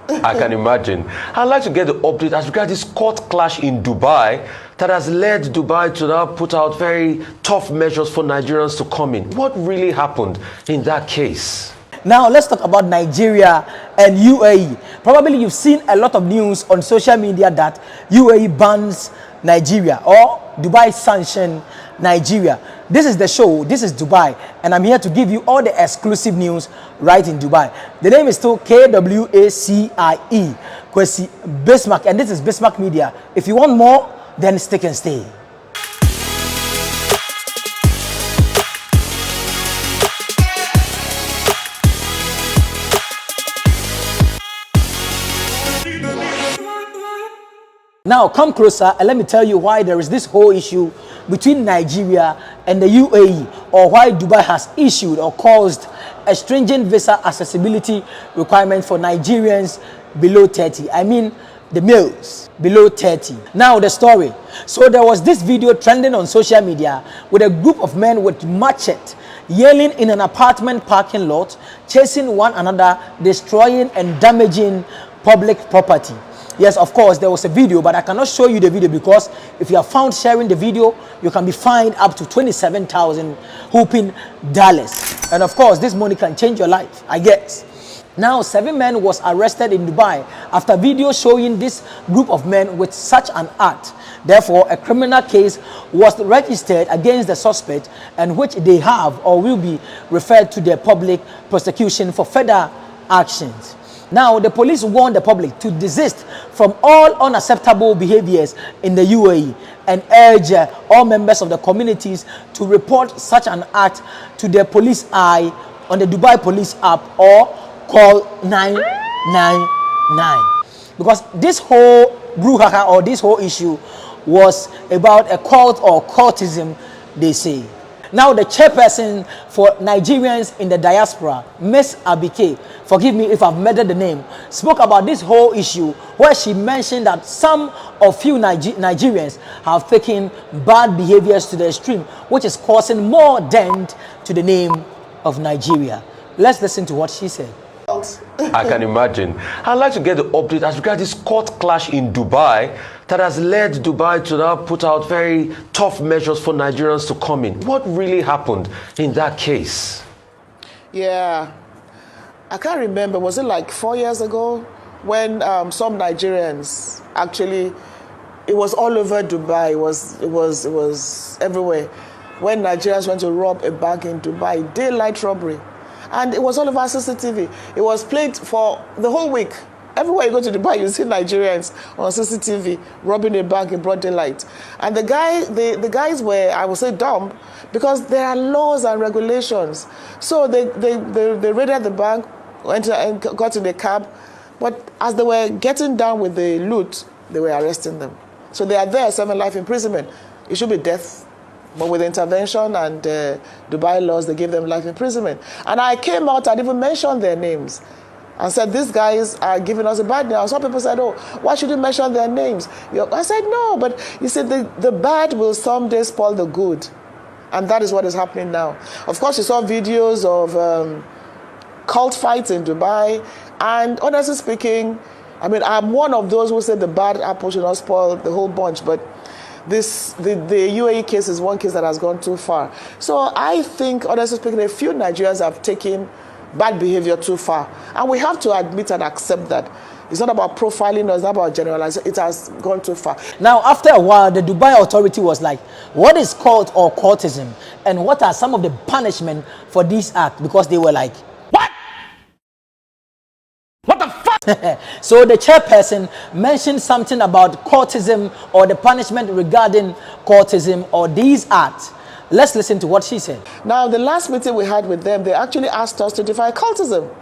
I can imagine. I'd like to get the update as regards this court clash in Dubai that has led Dubai to now put out very tough measures for Nigerians to come in. What really happened in that case? Now let's talk about Nigeria and UAE. Probably you've seen a lot of news on social media that UAE bans Nigeria or Dubai sanction Nigeria. This is the show, this is Dubai, and I'm here to give you all the exclusive news right in Dubai. The name is still KWACIE, Kwesi Bismarck, and this is Bismarck Media. If you want more, then stick and stay. Now come closer and let me tell you why there is this whole issue between Nigeria and the UAE, or why Dubai has issued or caused a stringent visa accessibility requirement for Nigerians below 30. I mean the males below 30. Now the story. So there was this video trending on social media with a group of men with machete yelling in an apartment parking lot, chasing one another, destroying and damaging public property. Yes, of course, there was a video, but I cannot show you the video because if you are found sharing the video, you can be fined up to 27,000 whooping dollars. And of course, this money can change your life, I guess. Now, 7 men was arrested in Dubai after video showing this group of men with such an act. Therefore, a criminal case was registered against the suspect, and which they have or will be referred to the public prosecution for further actions. Now, the police warned the public to desist from all unacceptable behaviors in the UAE and urge all members of the communities to report such an act to the police eye on the Dubai police app or call 999. Because this whole brouhaha or this whole issue was about a cult or cultism, they say. Now, the chairperson for Nigerians in the diaspora, Miss Abike, forgive me if I've murdered the name, spoke about this whole issue where she mentioned that some of few Nigerians have taken bad behaviors to the extreme, which is causing more dent to the name of Nigeria. Let's listen to what she said. I can imagine. I'd like to get the update as regards this court clash in Dubai that has led Dubai to now put out very tough measures for Nigerians to come in. What really happened in that case? Yeah, I can't remember. Was it like 4 years ago when some Nigerians actually, it was all over Dubai. It was everywhere. When Nigerians went to rob a bank in Dubai, daylight robbery. And it was all over CCTV. It was played for the whole week. Everywhere you go to Dubai, you see Nigerians on CCTV robbing a bank in broad daylight. And the guys were, I would say, dumb, because there are laws and regulations. So they raided the bank, went and got in a cab. But as they were getting down with the loot, they were arresting them. So they are there, 7 life imprisonment. It should be death. But with intervention and Dubai laws, they gave them life imprisonment. And I came out and even mentioned their names and said, these guys are giving us a bad name. Some people said, oh, why should you mention their names? I said, no, but you see, the bad will someday spoil the good. And that is what is happening now. Of course, you saw videos of cult fights in Dubai. And honestly speaking, I mean, I'm one of those who said the bad apple should not spoil the whole bunch. But the UAE case is one case that has gone too far. So I think, honestly speaking, a few Nigerians have taken bad behavior too far. And we have to admit and accept that. It's not about profiling, or it's not about generalizing. It has gone too far. Now, after a while, the Dubai authority was like, what is cult or cultism? And what are some of the punishment for this act? Because they were like, what? What the fuck? So the chairperson mentioned something about cultism or the punishment regarding cultism or these acts. Let's listen to what she said. Now, the last meeting we had with them, they actually asked us to define cultism.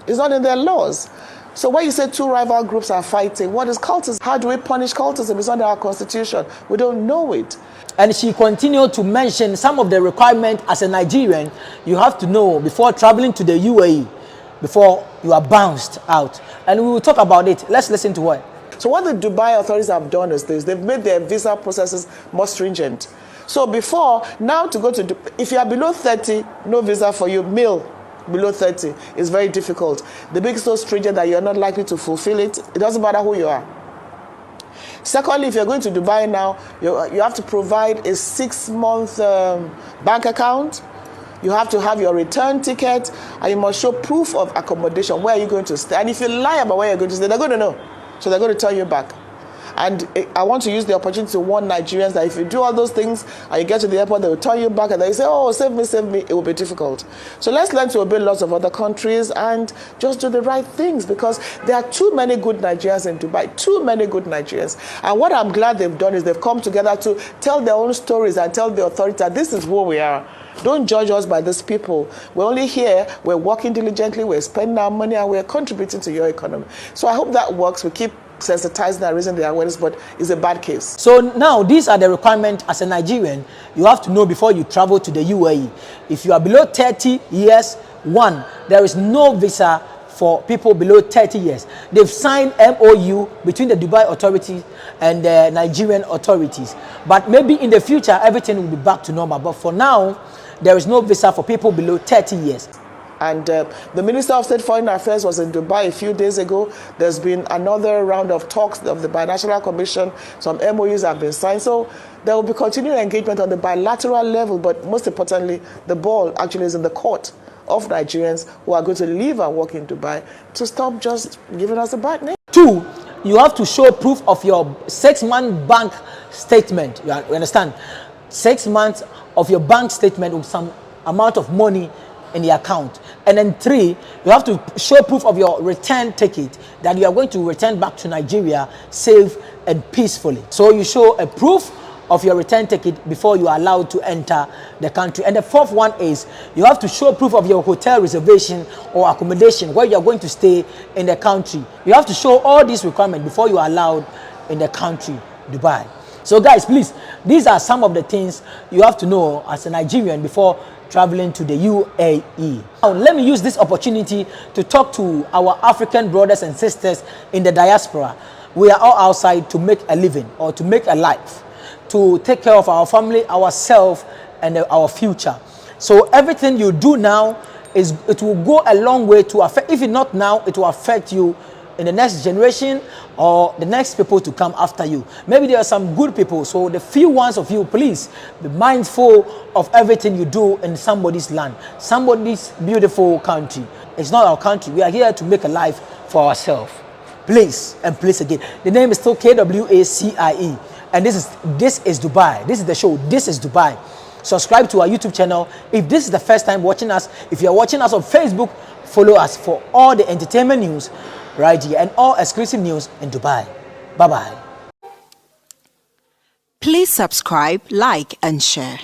It's not in their laws. So when you say 2 rival groups are fighting, what is cultism? How do we punish cultism? It's not in our constitution. We don't know it. And she continued to mention some of the requirements as a Nigerian you have to know before traveling to the UAE, before you are bounced out. And we will talk about it. Let's listen to her. So what the Dubai authorities have done is this. They've made their visa processes more stringent. So before, now to go to, if you are below 30, no visa for you, male. below 30, it's very difficult. The big so stringent that you're not likely to fulfill it. It doesn't matter who you are. Secondly, if you're going to Dubai now, you have to provide a 6-month bank account. You have to have your return ticket, and you must show proof of accommodation. Where are you going to stay? And if you lie about where you're going to stay, they're going to know. So they're going to turn you back. And I want to use the opportunity to warn Nigerians that if you do all those things and you get to the airport, they will turn you back and they say, oh, save me, it will be difficult. So let's learn to obey laws of other countries and just do the right things, because there are too many good Nigerians in Dubai, too many good Nigerians. And what I'm glad they've done is they've come together to tell their own stories and tell the authorities that this is who we are. Don't judge us by these people. We're only here, we're working diligently, we're spending our money, and we're contributing to your economy. So I hope that works. We keep sensitizing and raising the awareness, but it's a bad case. So now these are the requirements as a Nigerian you have to know before you travel to the UAE. If you are below 30 years, one, there is no visa for people below 30 years. They've signed MOU between the Dubai authorities and the Nigerian authorities. But maybe in the future, everything will be back to normal. But for now, there is no visa for people below 30 years. And the Minister of State Foreign Affairs was in Dubai a few days ago. There's been another round of talks of the Binational Commission. Some MOUs have been signed. So there will be continued engagement on the bilateral level. But most importantly, the ball actually is in the court of Nigerians who are going to live and work in Dubai to stop just giving us a bad name. Two, you have to show proof of your 6-month bank statement. You understand? 6 months of your bank statement with some amount of money in the account. And then 3, you have to show proof of your return ticket that you are going to return back to Nigeria safe and peacefully. So you show a proof of your return ticket before you are allowed to enter the country. And the 4th one is you have to show proof of your hotel reservation or accommodation where you are going to stay in the country. You have to show all these requirements before you are allowed in the country, Dubai. So guys, please, these are some of the things you have to know as a Nigerian before traveling to the UAE. Now, let me use this opportunity to talk to our African brothers and sisters in the diaspora. We are all outside to make a living or to make a life, to take care of our family, ourselves, and our future. So everything you do now, it will go a long way to affect, if not now, it will affect you in the next generation or the next people to come after you. Maybe there are some good people, so the few ones of you, please be mindful of everything you do in somebody's land, somebody's beautiful country. It's not our country. We are here to make a life for ourselves. Please, and please again. The name is still KWACIE, and this is Dubai. This is the show. This is Dubai. Subscribe to our YouTube channel. If this is the first time watching us, if you are watching us on Facebook, follow us for all the entertainment news right here and all exclusive news in Dubai. Bye-bye. Please subscribe, like, and share.